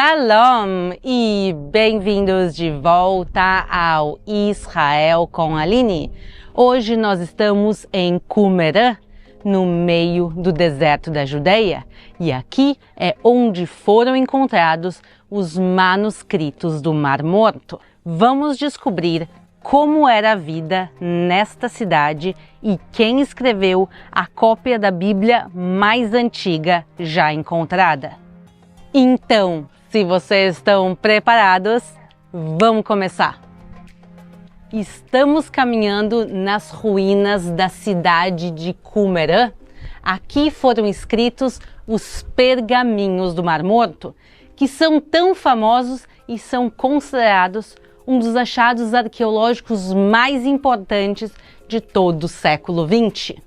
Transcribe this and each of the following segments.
Shalom e bem-vindos de volta ao Israel com Aline. Hoje nós estamos em Qumran, no meio do deserto da Judeia, e aqui é onde foram encontrados os manuscritos do Mar Morto. Vamos descobrir como era a vida nesta cidade e quem escreveu a cópia da Bíblia mais antiga já encontrada. Então, se vocês estão preparados, vamos começar! Estamos caminhando nas ruínas da cidade de Qumran. Aqui foram escritos os pergaminhos do Mar Morto, que são tão famosos e são considerados um dos achados arqueológicos mais importantes de todo o século XX.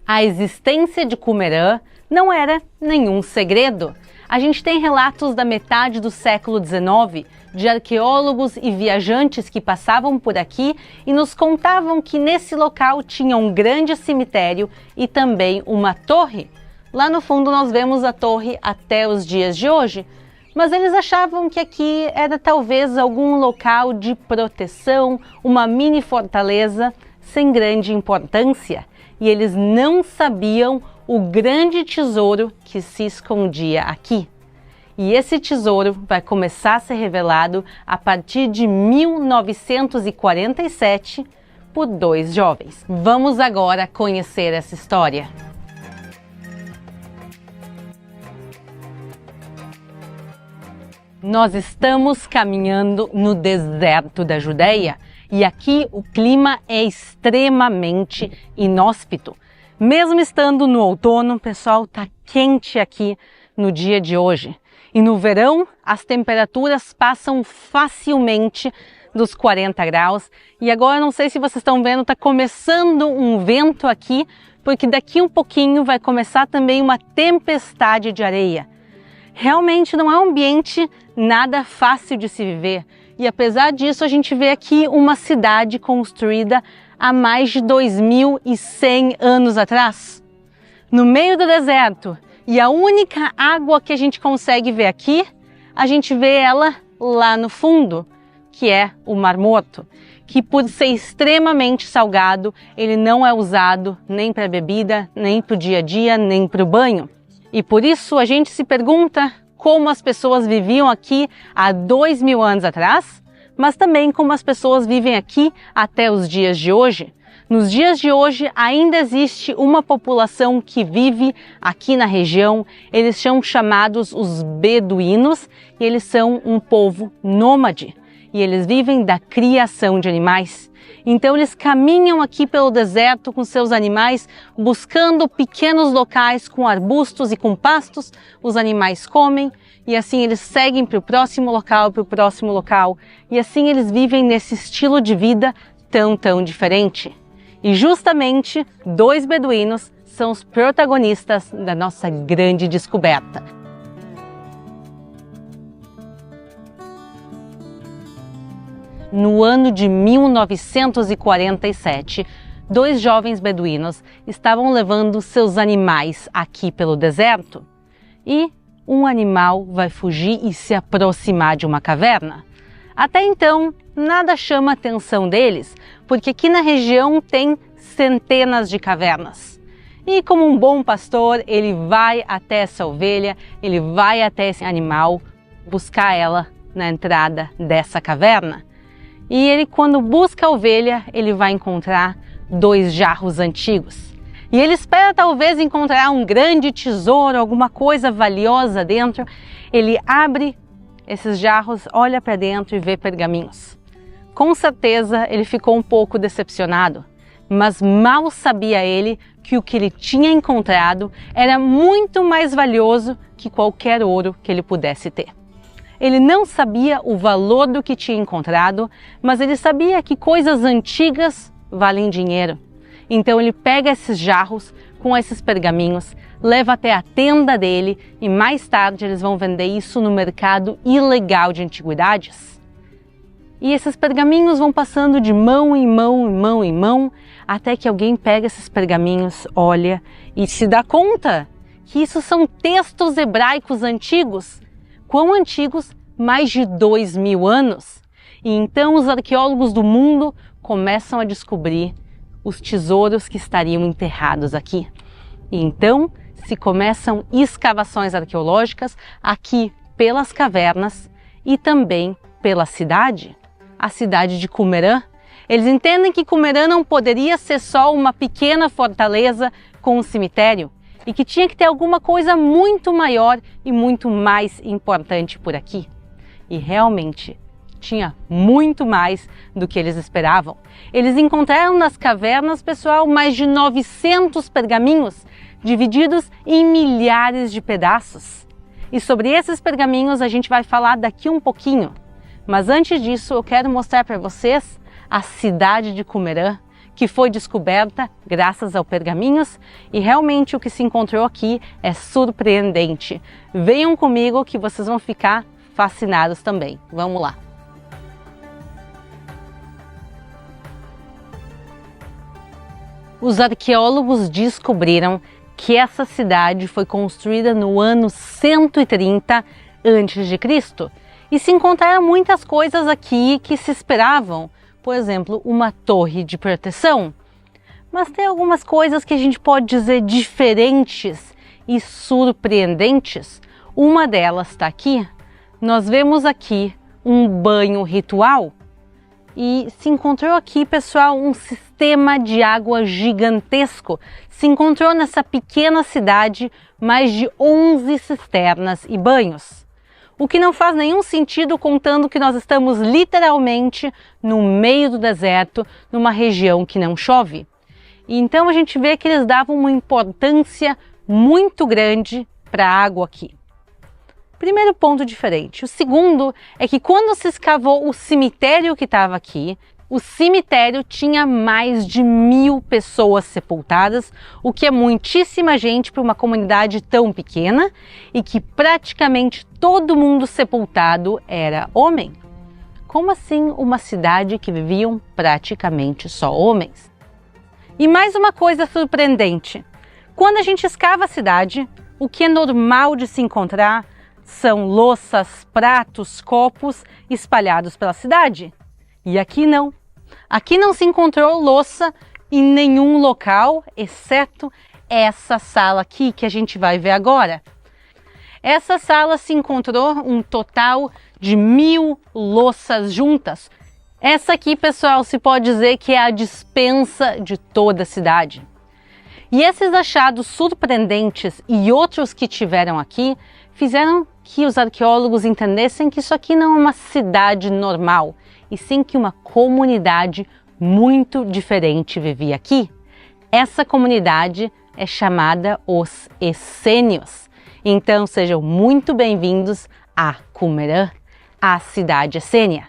A existência de Qumran não era nenhum segredo. A gente tem relatos da metade do século XIX de arqueólogos e viajantes que passavam por aqui e nos contavam que nesse local tinha um grande cemitério e também uma torre. Lá no fundo nós vemos a torre até os dias de hoje, mas eles achavam que aqui era talvez algum local de proteção, uma mini fortaleza sem grande importância, e eles não sabiam o grande tesouro que se escondia aqui. E esse tesouro vai começar a ser revelado a partir de 1947 por dois jovens. Vamos agora conhecer essa história. Nós estamos caminhando no deserto da Judeia e aqui o clima é extremamente inóspito. Mesmo estando no outono, pessoal, tá quente aqui no dia de hoje. E no verão, as temperaturas passam facilmente dos 40 graus. E agora, não sei se vocês estão vendo, tá começando um vento aqui, porque daqui um pouquinho vai começar também uma tempestade de areia. Realmente não é um ambiente nada fácil de se viver. E apesar disso, a gente vê aqui uma cidade construída há mais de 2.100 anos atrás, no meio do deserto, e a única água que a gente consegue ver aqui, a gente vê ela lá no fundo, que é o Mar Morto, que por ser extremamente salgado, ele não é usado nem para bebida, nem para o dia a dia, nem para o banho. E por isso a gente se pergunta como as pessoas viviam aqui há 2.000 anos atrás, mas também como as pessoas vivem aqui até os dias de hoje. Nos dias de hoje ainda existe uma população que vive aqui na região, eles são chamados os beduínos e eles são um povo nômade e eles vivem da criação de animais. Então eles caminham aqui pelo deserto com seus animais, buscando pequenos locais com arbustos e com pastos, os animais comem e assim eles seguem para o próximo local, e assim eles vivem nesse estilo de vida tão diferente. E justamente dois beduínos são os protagonistas da nossa grande descoberta. No ano de 1947, dois jovens beduínos estavam levando seus animais aqui pelo deserto e um animal vai fugir e se aproximar de uma caverna. Até então, nada chama a atenção deles, porque aqui na região tem centenas de cavernas. E como um bom pastor, ele vai até essa ovelha, ele vai até esse animal, buscar ela na entrada dessa caverna. E ele, quando busca a ovelha, ele vai encontrar dois jarros antigos. E ele espera talvez encontrar um grande tesouro, alguma coisa valiosa dentro. Ele abre esses jarros, olha para dentro e vê pergaminhos. Com certeza ele ficou um pouco decepcionado, mas mal sabia ele que o que ele tinha encontrado era muito mais valioso que qualquer ouro que ele pudesse ter. Ele não sabia o valor do que tinha encontrado, mas ele sabia que coisas antigas valem dinheiro. Então ele pega esses jarros com esses pergaminhos, leva até a tenda dele e mais tarde eles vão vender isso no mercado ilegal de antiguidades. E esses pergaminhos vão passando de mão em mão, até que alguém pega esses pergaminhos, olha e se dá conta que isso são textos hebraicos antigos. Quão antigos? mais de 2.000 anos. E então os arqueólogos do mundo começam a descobrir os tesouros que estariam enterrados aqui. E então se começam escavações arqueológicas aqui pelas cavernas e também pela cidade, a cidade de Qumran. Eles entendem que Qumran não poderia ser só uma pequena fortaleza com um cemitério e que tinha que ter alguma coisa muito maior e muito mais importante por aqui. E realmente tinha muito mais do que eles esperavam. Eles encontraram nas cavernas, pessoal, mais de 900 pergaminhos divididos em milhares de pedaços. E sobre esses pergaminhos a gente vai falar daqui um pouquinho. Mas antes disso eu quero mostrar para vocês a cidade de Qumran, que foi descoberta graças aos pergaminhos, e realmente o que se encontrou aqui é surpreendente. Venham comigo que vocês vão ficar fascinados também. Vamos lá! Os arqueólogos descobriram que essa cidade foi construída no ano 130 a.C. e se encontraram muitas coisas aqui que se esperavam, por exemplo, uma torre de proteção. Mas tem algumas coisas que a gente pode dizer diferentes e surpreendentes. Uma delas está aqui. Nós vemos aqui um banho ritual e se encontrou aqui, pessoal, um sistema de água gigantesco. Se encontrou nessa pequena cidade mais de 11 cisternas e banhos. O que não faz nenhum sentido contando que nós estamos literalmente no meio do deserto, numa região que não chove. E então a gente vê que eles davam uma importância muito grande para a água aqui. Primeiro ponto diferente. O segundo é que quando se escavou o cemitério que estava aqui, o cemitério tinha mais de 1.000 pessoas sepultadas, o que é muitíssima gente para uma comunidade tão pequena e que praticamente todo mundo sepultado era homem. Como assim uma cidade que viviam praticamente só homens? E mais uma coisa surpreendente. Quando a gente escava a cidade, o que é normal de se encontrar são louças, pratos, copos espalhados pela cidade. E aqui não. Aqui não se encontrou louça em nenhum local, exceto essa sala aqui que a gente vai ver agora. Essa sala se encontrou um total de 1.000 louças juntas. Essa aqui, pessoal, se pode dizer que é a despensa de toda a cidade. E esses achados surpreendentes e outros que tiveram aqui fizeram que os arqueólogos entendessem que isso aqui não é uma cidade normal, e sim que uma comunidade muito diferente vivia aqui. Essa comunidade é chamada os essênios. Então sejam muito bem-vindos a Qumran, a cidade essênia.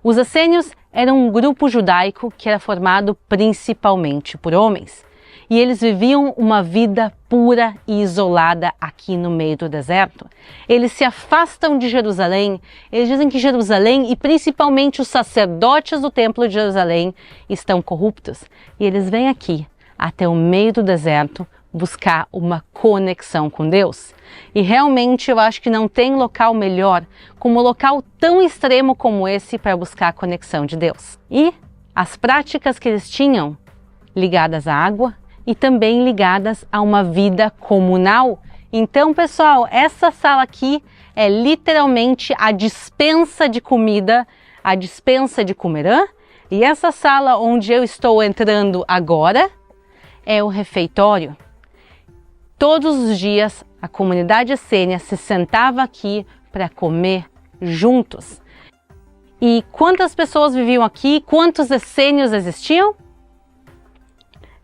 Os essênios eram um grupo judaico que era formado principalmente por homens. E eles viviam uma vida pura e isolada aqui no meio do deserto. Eles se afastam de Jerusalém. Eles dizem que Jerusalém e principalmente os sacerdotes do templo de Jerusalém estão corruptos. E eles vêm aqui, até o meio do deserto, buscar uma conexão com Deus. E realmente eu acho que não tem local melhor como um local tão extremo como esse para buscar a conexão de Deus. E as práticas que eles tinham ligadas à água, e também ligadas a uma vida comunal. Então, pessoal, essa sala aqui é literalmente a despensa de comida, a despensa de Qumran, e essa sala onde eu estou entrando agora é o refeitório. Todos os dias a comunidade essênia se sentava aqui para comer juntos. E quantas pessoas viviam aqui? Quantos essênios existiam?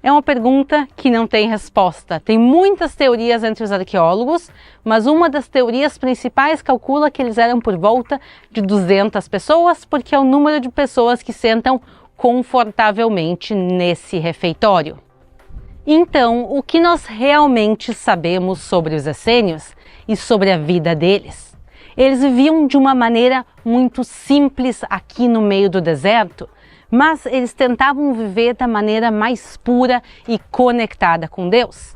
É uma pergunta que não tem resposta. Tem muitas teorias entre os arqueólogos, mas uma das teorias principais calcula que eles eram por volta de 200 pessoas, porque é o número de pessoas que sentam confortavelmente nesse refeitório. Então, o que nós realmente sabemos sobre os essênios e sobre a vida deles? Eles viviam de uma maneira muito simples aqui no meio do deserto, mas eles tentavam viver da maneira mais pura e conectada com Deus.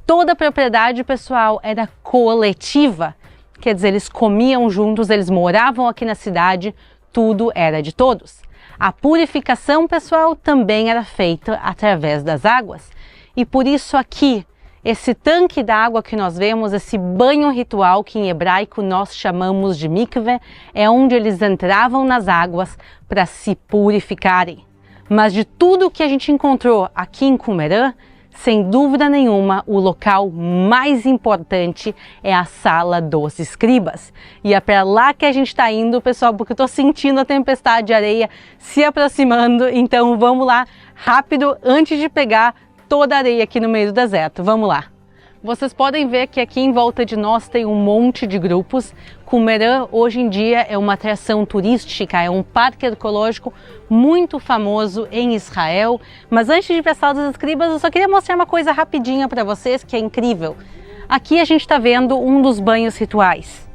Toda a propriedade, pessoal, era coletiva. quer dizer, eles comiam juntos, eles moravam aqui na cidade, tudo era de todos. A purificação, pessoal, também era feita através das águas. E por isso aqui, esse tanque d'água que nós vemos, esse banho ritual que em hebraico nós chamamos de mikveh, é onde eles entravam nas águas para se purificarem. Mas de tudo que a gente encontrou aqui em Qumran, sem dúvida nenhuma, o local mais importante é a sala dos escribas. E é para lá que a gente está indo, pessoal, porque eu estou sentindo a tempestade de areia se aproximando. Então vamos lá, rápido, antes de pegar toda a areia aqui no meio do deserto. Vamos lá. Vocês podem ver que aqui em volta de nós tem um monte de grupos. Qumran hoje em dia é uma atração turística, é um parque arqueológico muito famoso em Israel. Mas antes de ir para a sala dos escribas, eu só queria mostrar uma coisa rapidinha para vocês que é incrível. Aqui a gente está vendo um dos banhos rituais.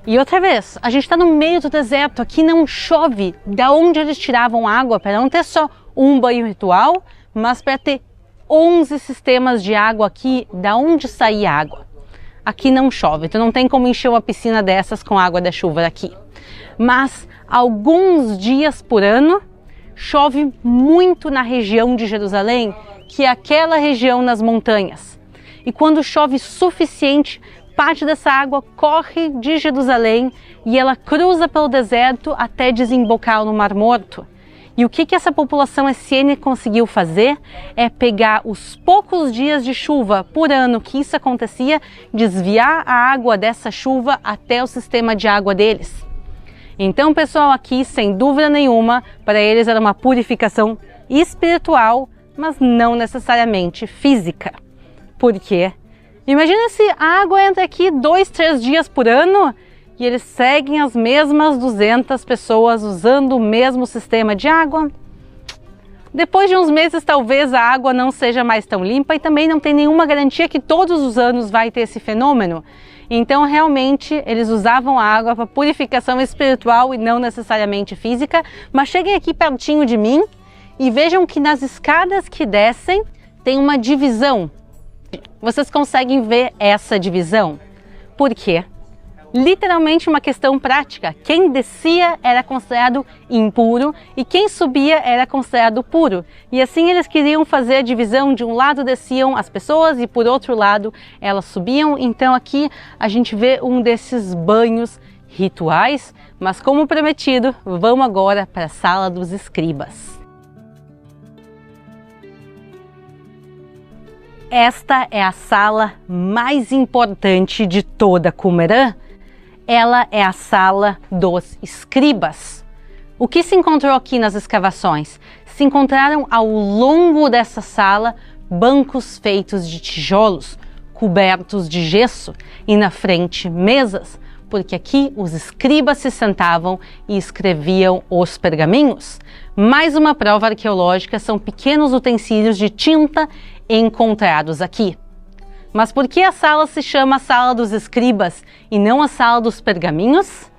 E outra vez, a gente está no meio do deserto, aqui não chove. Da onde eles tiravam água para não ter só um banho ritual, mas para ter 11 sistemas de água aqui, da onde saía água. Aqui não chove, então não tem como encher uma piscina dessas com água da chuva daqui. Mas alguns dias por ano chove muito na região de Jerusalém, que é aquela região nas montanhas. E quando chove suficiente, parte dessa água corre de Jerusalém e ela cruza pelo deserto até desembocar no Mar Morto. E o que essa população essênia conseguiu fazer é pegar os poucos dias de chuva por ano que isso acontecia, desviar a água dessa chuva até o sistema de água deles. Então, pessoal, aqui, sem dúvida nenhuma, para eles era uma purificação espiritual, mas não necessariamente física. Por quê? Imagina se a água entra aqui 2, 3 dias por ano e eles seguem as mesmas 200 pessoas usando o mesmo sistema de água. Depois de uns meses, talvez a água não seja mais tão limpa e também não tem nenhuma garantia que todos os anos vai ter esse fenômeno. Então, realmente, eles usavam a água para purificação espiritual e não necessariamente física. Mas cheguem aqui pertinho de mim e vejam que nas escadas que descem tem uma divisão. Vocês conseguem ver essa divisão? Por quê? Literalmente uma questão prática. Quem descia era considerado impuro e quem subia era considerado puro. E assim eles queriam fazer a divisão. De um lado desciam as pessoas e por outro lado elas subiam. Então aqui a gente vê um desses banhos rituais. Mas como prometido, vamos agora para a sala dos escribas. Esta é a sala mais importante de toda Qumran. Ela é a sala dos escribas. O que se encontrou aqui nas escavações? Se encontraram ao longo dessa sala bancos feitos de tijolos, cobertos de gesso e na frente mesas, porque aqui os escribas se sentavam e escreviam os pergaminhos. Mais uma prova arqueológica são pequenos utensílios de tinta encontrados aqui. Mas por que a sala se chama Sala dos Escribas e não a Sala dos Pergaminhos?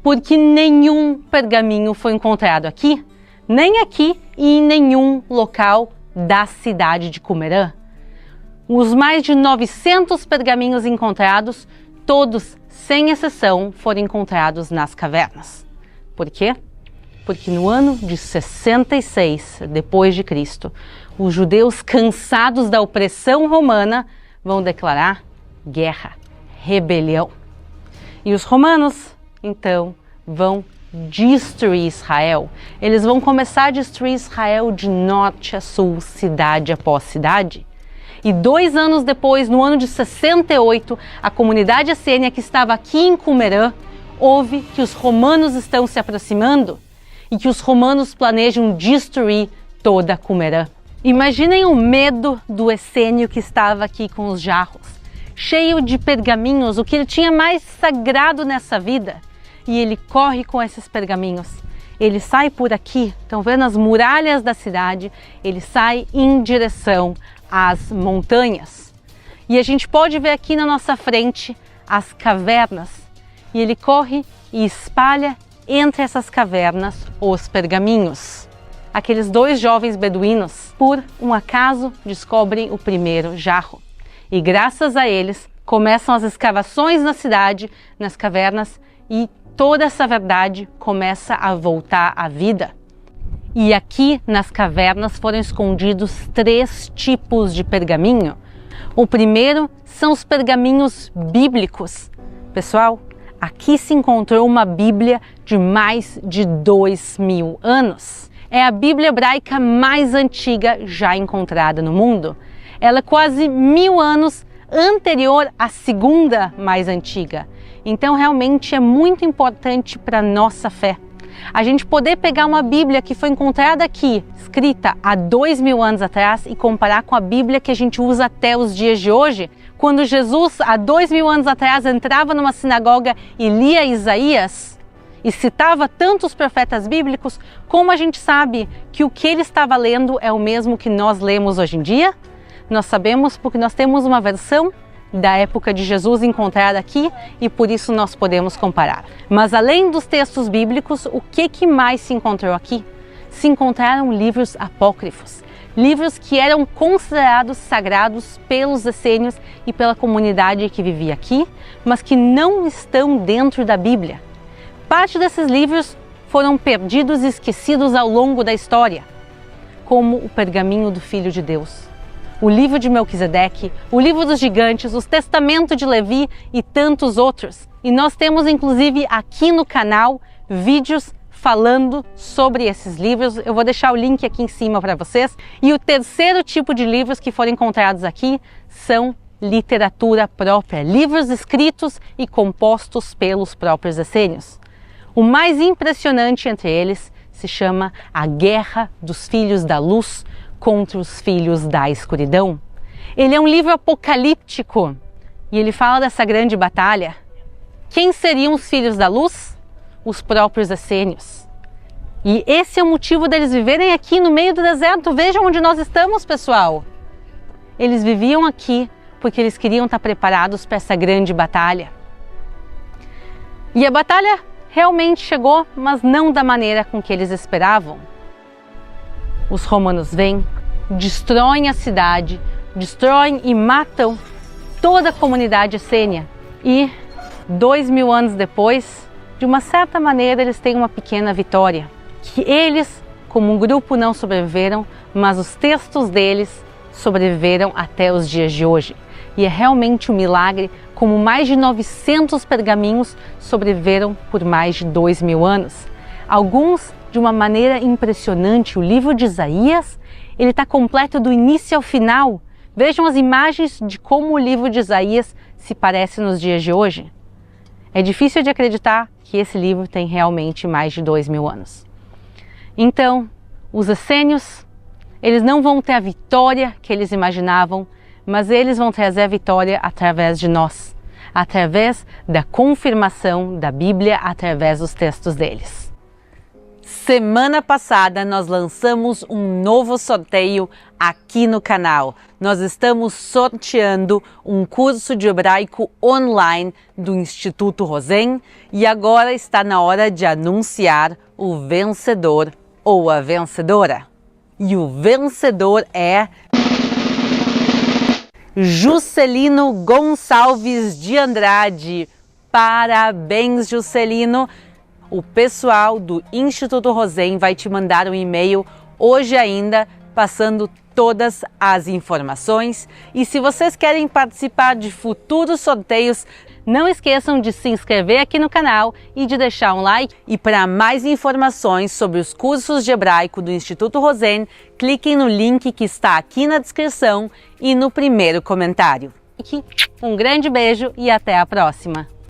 Porque nenhum pergaminho foi encontrado aqui, nem aqui e em nenhum local da cidade de Qumran. Os mais de 900 pergaminhos encontrados, todos, sem exceção, foram encontrados nas cavernas. Por quê? Porque no ano de 66 depois de Cristo, os judeus, cansados da opressão romana, vão declarar guerra, rebelião. E os romanos, então, vão destruir Israel. Eles vão começar a destruir Israel de norte a sul, cidade após cidade. E 2 anos depois, no ano de 68, a comunidade essênia que estava aqui em Qumran ouve que os romanos estão se aproximando e que os romanos planejam destruir toda Qumran. Imaginem o medo do essênio que estava aqui com os jarros, cheio de pergaminhos, o que ele tinha mais sagrado nessa vida. E ele corre com esses pergaminhos. Ele sai por aqui, estão vendo as muralhas da cidade, ele sai em direção às montanhas. E a gente pode ver aqui na nossa frente as cavernas. E ele corre e espalha entre essas cavernas os pergaminhos. Aqueles 2 jovens beduínos, por um acaso, descobrem o primeiro jarro. E graças a eles, começam as escavações na cidade, nas cavernas, e toda essa verdade começa a voltar à vida. E aqui nas cavernas foram escondidos 3 tipos de pergaminho. O primeiro são os pergaminhos bíblicos. Pessoal, aqui se encontrou uma Bíblia de mais de 2000 anos. É a Bíblia hebraica mais antiga já encontrada no mundo. Ela é quase 1000 anos anterior à segunda mais antiga. Então realmente é muito importante para a nossa fé. A gente poder pegar uma Bíblia que foi encontrada aqui, escrita há 2000 anos atrás, e comparar com a Bíblia que a gente usa até os dias de hoje. Quando Jesus, há 2000 anos atrás, entrava numa sinagoga e lia Isaías e citava tantos profetas bíblicos, como a gente sabe que o que ele estava lendo é o mesmo que nós lemos hoje em dia? Nós sabemos porque nós temos uma versão da época de Jesus encontrada aqui e por isso nós podemos comparar. Mas além dos textos bíblicos, o que mais se encontrou aqui? Se encontraram livros apócrifos, livros que eram considerados sagrados pelos essênios e pela comunidade que vivia aqui, mas que não estão dentro da Bíblia. Parte desses livros foram perdidos e esquecidos ao longo da história, como o pergaminho do Filho de Deus, o livro de Melquisedeque, o livro dos gigantes, o testamento de Levi e tantos outros. E nós temos inclusive aqui no canal vídeos falando sobre esses livros. Eu vou deixar o link aqui em cima para vocês. E o terceiro tipo de livros que foram encontrados aqui são literatura própria, livros escritos e compostos pelos próprios essênios. O mais impressionante entre eles se chama A Guerra dos Filhos da Luz contra os Filhos da Escuridão. Ele é um livro apocalíptico e ele fala dessa grande batalha. Quem seriam os filhos da luz? Os próprios essênios. E esse é o motivo deles viverem aqui no meio do deserto. Vejam onde nós estamos, pessoal. Eles viviam aqui porque eles queriam estar preparados para essa grande batalha. E a batalha realmente chegou, mas não da maneira com que eles esperavam. Os romanos vêm, destroem a cidade, destroem e matam toda a comunidade essênia. E 2000 anos depois, de uma certa maneira, eles têm uma pequena vitória. Que eles, como um grupo, não sobreviveram, mas os textos deles sobreviveram até os dias de hoje. E é realmente um milagre como mais de 900 pergaminhos sobreviveram por mais de 2000 anos. Alguns de uma maneira impressionante. O livro de Isaías, ele está completo do início ao final. Vejam as imagens de como o livro de Isaías se parece nos dias de hoje. É difícil de acreditar que esse livro tem realmente mais de 2000 anos. Então, os essênios, eles não vão ter a vitória que eles imaginavam, mas eles vão trazer a vitória através de nós, através da confirmação da Bíblia, através dos textos deles. Semana passada nós lançamos um novo sorteio aqui no canal. Nós estamos sorteando um curso de hebraico online do Instituto Rosen e agora está na hora de anunciar o vencedor ou a vencedora. E o vencedor é Juscelino Gonçalves de Andrade. Parabéns, Juscelino! O pessoal do Instituto Rosen vai te mandar um e-mail hoje ainda, passando todas as informações. E se vocês querem participar de futuros sorteios, não esqueçam de se inscrever aqui no canal e de deixar um like. E para mais informações sobre os cursos de hebraico do Instituto Rosen, cliquem no link que está aqui na descrição e no primeiro comentário. Um grande beijo e até a próxima!